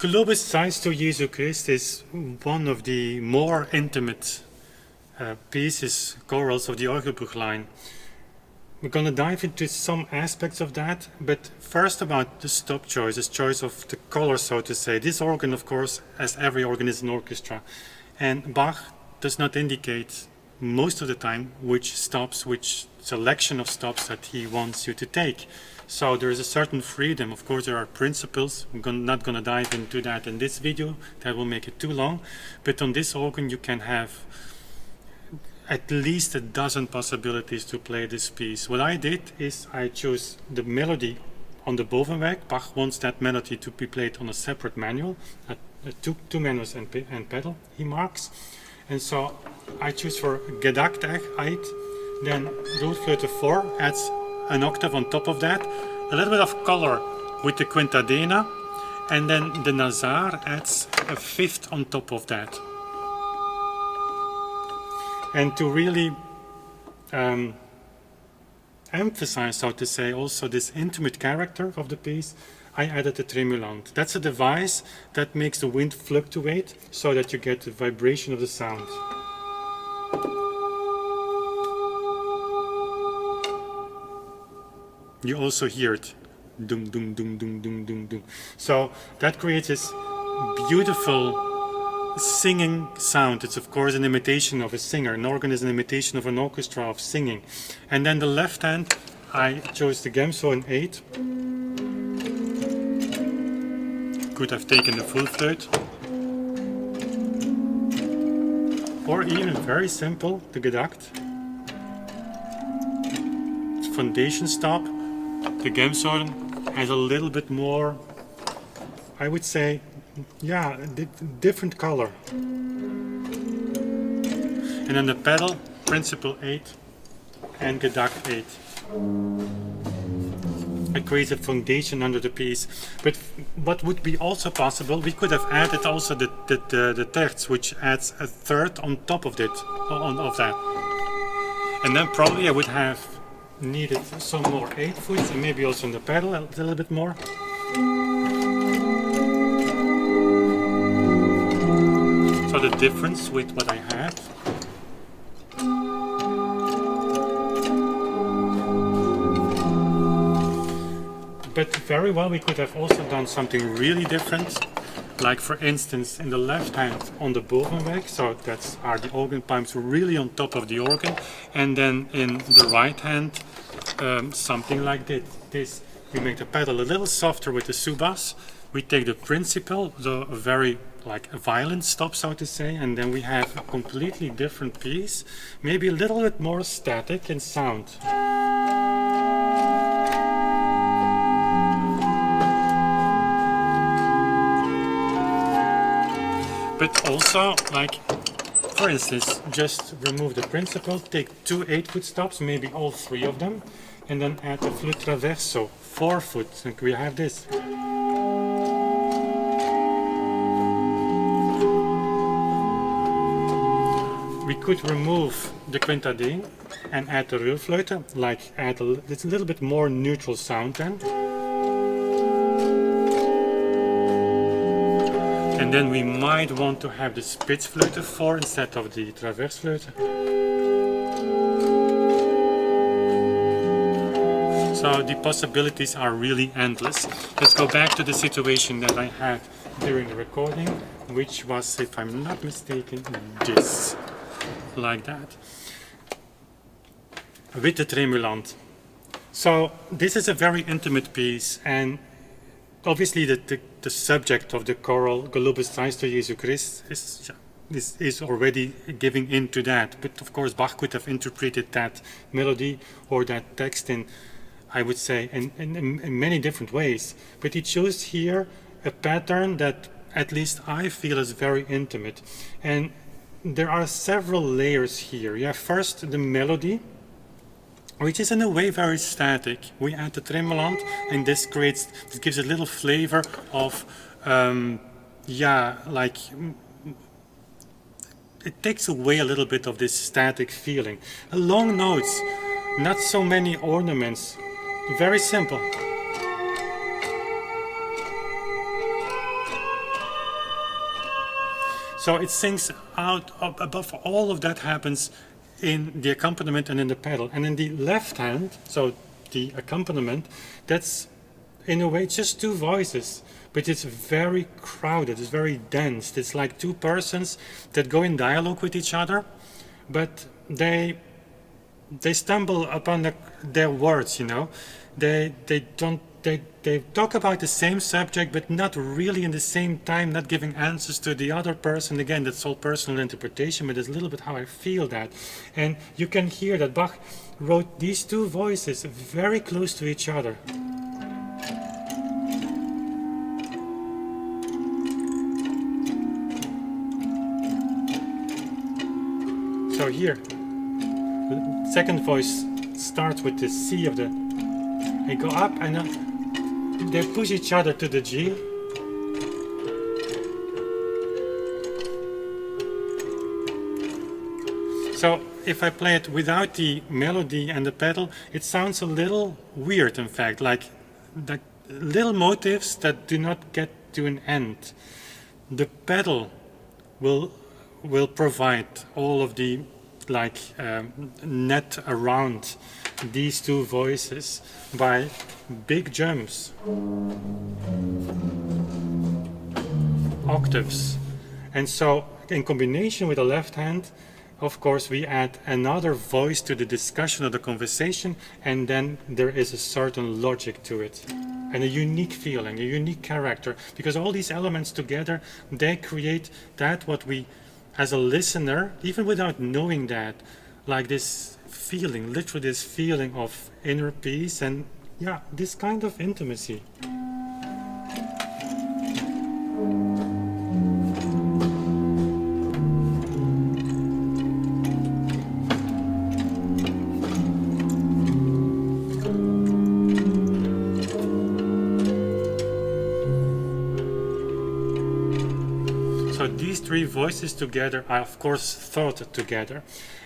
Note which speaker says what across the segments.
Speaker 1: Globus Sanctus Jesu Christ is one of the more intimate pieces, chorals of the Orgelbuchlein. We're going to dive into some aspects of that, but first about the stop choice, this choice of the color, so to say. This organ, of course, as every organ, is an orchestra, and Bach does not indicate most of the time which stops, which selection of stops that he wants you to take. So there is a certain freedom. Of course, there are principles. I'm not going to dive into that in this video. That will make it too long. But on this organ, you can have at least a dozen possibilities to play this piece. What I did is I chose the melody on the Bovenweg. Bach wants that melody to be played on a separate manual, two manuals and pedal, he marks. And so I choose for Gedacht-Eid, then Roodfluite 4 adds an octave on top of that, a little bit of color with the Quintadena, and then the Nazar adds a fifth on top of that. And to really emphasize, so to say, also this intimate character of the piece, I added a tremulant. That's a device that makes the wind fluctuate so that you get the vibration of the sound. You also hear it, dum dum dum dum dum dum dum. So that creates this beautiful singing sound. It's of course an imitation of a singer. An organ is an imitation of an orchestra of singing. And then the left hand, I chose the Gemso 8. Could have taken the full flute. Or even very simple, the Gedacht. Foundation stop. The Gemshorn has a little bit more, I would say, yeah, different color. And then the pedal, Principle 8 and Gedacht 8. It creates a foundation under the piece. But what would be also possible, we could have added also the terz, which adds a third on top of it, of that. And then probably I would have needed some more 8-foots and maybe also in the pedal a little bit more. So the difference with what I had. But very well we could have also done something really different. Like for instance in the left hand on the Bovenweg, so that's are the organ pipes really on top of the organ, and then in the right hand something like this. We make the pedal a little softer with the subas, we take the principal, so a very like a violent stop, so to say, and then we have a completely different piece, maybe a little bit more static in sound. But also, like, for instance, just remove the principal, take 2 8-foot stops, maybe all 3 of them, and then add the flute traverso, 4-foot, and we have this. We could remove the Quintadene and add the Roodfluite, like add it's a little bit more neutral sound then. And then we might want to have the Spitzflöte 4 instead of the Traversflöte. So the possibilities are really endless. Let's go back to the situation that I had during the recording, which was, if I'm not mistaken, this. Like that. With the tremulant. So this is a very intimate piece, and obviously the subject of the choral Globus Sanctus Jesu Christ is already giving into that. But of course Bach could have interpreted that melody or that text in, I would say, in many different ways. But he chose here a pattern that at least I feel is very intimate. And there are several layers here. You have first the melody, which is in a way very static. We add the tremulant, and this gives a little flavor of, yeah, like, it takes away a little bit of this static feeling. Long notes, not so many ornaments, very simple. So it sings out above all of that happens in the accompaniment and in the pedal. And in the left hand, so the accompaniment, that's in a way just two voices, but it's very crowded, it's very dense. It's like two persons that go in dialogue with each other, but they stumble upon their words, you know. They talk about the same subject, but not really in the same time, not giving answers to the other person. Again, that's all personal interpretation, but it's a little bit how I feel that. And you can hear that Bach wrote these two voices very close to each other. So here, the second voice starts with the C of the, they go up and they push each other to the G. So if I play it without the melody and the pedal, it sounds a little weird, in fact, like little motifs that do not get to an end. The pedal will provide all of the net around these two voices by big jumps, octaves. And so in combination with the left hand, of course, we add another voice to the discussion or the conversation, and then there is a certain logic to it and a unique feeling, a unique character, because all these elements together, they create that what we, as a listener, even without knowing that, like this feeling, literally this feeling of inner peace and, yeah, this kind of intimacy. So these three voices together are of course thought together.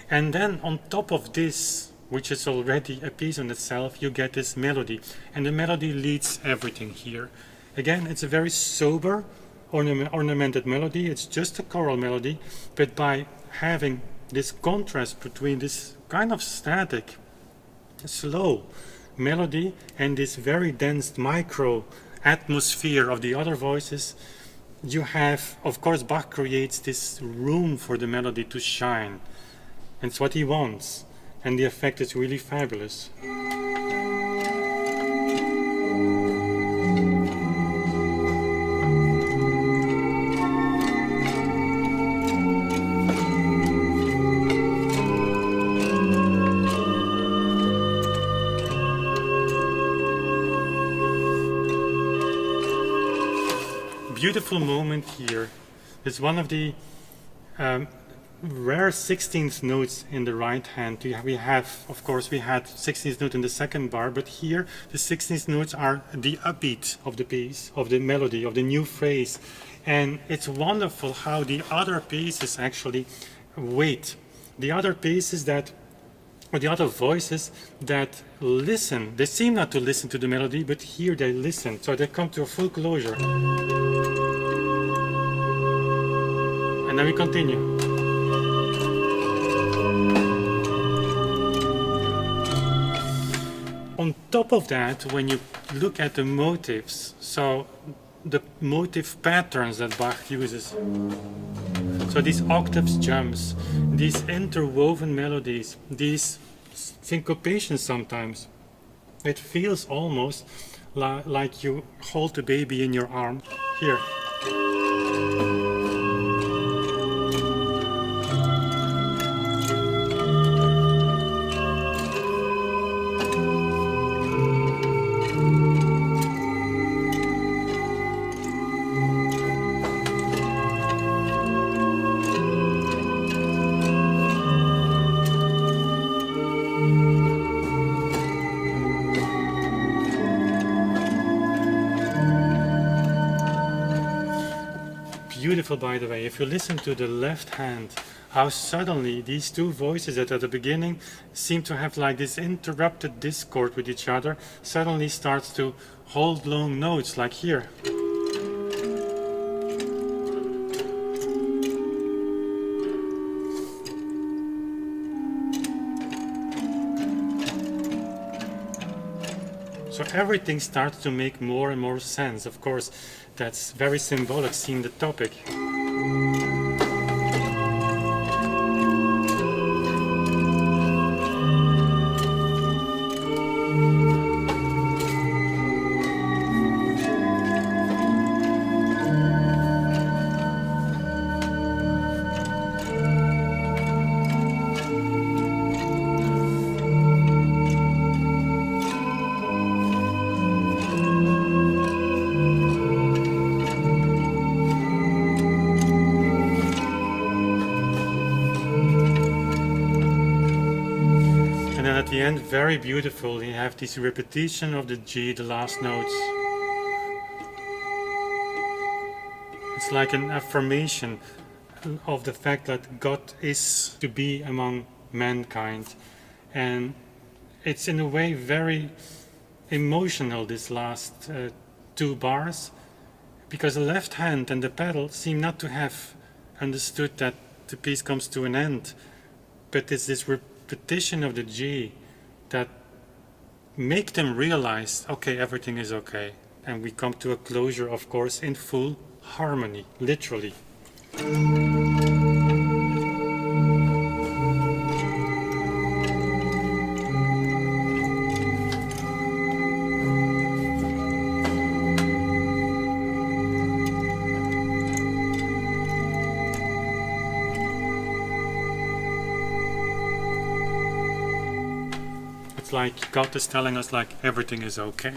Speaker 1: And then on top of this, which is already a piece in itself, you get this melody. And the melody leads everything here. Again, it's a very sober, ornamented melody. It's just a choral melody, but by having this contrast between this kind of static, slow melody and this very dense micro atmosphere of the other voices, you have, of course, Bach creates this room for the melody to shine. And it's what he wants. And the effect is really fabulous. Beautiful moment here. It's one of the rare 16th notes in the right hand. We have, of course, we had 16th note in the second bar, but here the 16th notes are the upbeat of the piece, of the melody, of the new phrase. And it's wonderful how the other pieces actually wait. The other pieces that, or the other voices that listen, they seem not to listen to the melody, but here they listen. So they come to a full closure. And then we continue. On top of that, when you look at the motives, so the motive patterns that Bach uses, so these octaves jumps, these interwoven melodies, these syncopations sometimes, it feels almost like you hold the baby in your arm. Here. Beautiful, by the way. If you listen to the left hand, how suddenly these two voices that at the beginning seem to have like this interrupted discord with each other suddenly starts to hold long notes, like here. everything starts to make more and more sense. Of course, that's very symbolic, seeing the topic. And then at the end, very beautiful, you have this repetition of the G, the last notes. It's like an affirmation of the fact that God is to be among mankind. And it's in a way very emotional, this last two bars, because the left hand and the pedal seem not to have understood that the piece comes to an end. But it's this repetition of the G that make them realize, okay, everything is okay. And we come to a closure, of course, in full harmony, literally. It's like God is telling us like everything is okay.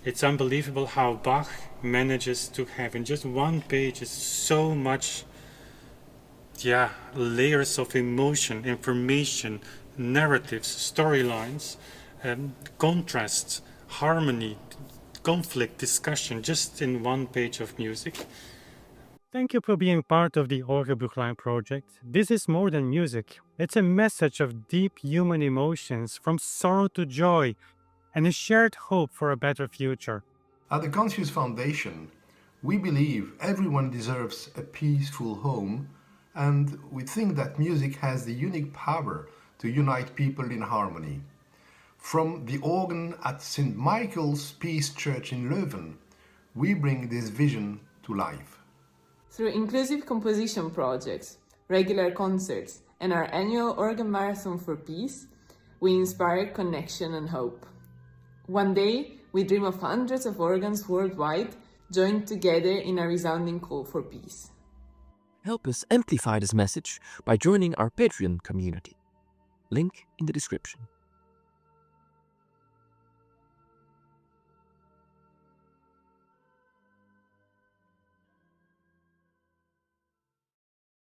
Speaker 1: It's unbelievable how Bach manages to have in just one page is so much layers of emotion, information, narratives, storylines, contrasts, harmony, conflict, discussion, just in one page of music. Thank you for being part of the Orgelbuchlein project. This is more than music. It's a message of deep human emotions, from sorrow to joy, and a shared hope for a better future.
Speaker 2: At the Contius Foundation, we believe everyone deserves a peaceful home, and we think that music has the unique power to unite people in harmony. From the organ at St. Michael's Peace Church in Leuven, we bring this vision to life.
Speaker 3: Through inclusive composition projects, regular concerts, and our annual Organ Marathon for Peace, we inspire connection and hope. One day, we dream of hundreds of organs worldwide joined together in a resounding call for peace.
Speaker 4: Help us amplify this message by joining our Patreon community. Link in the description.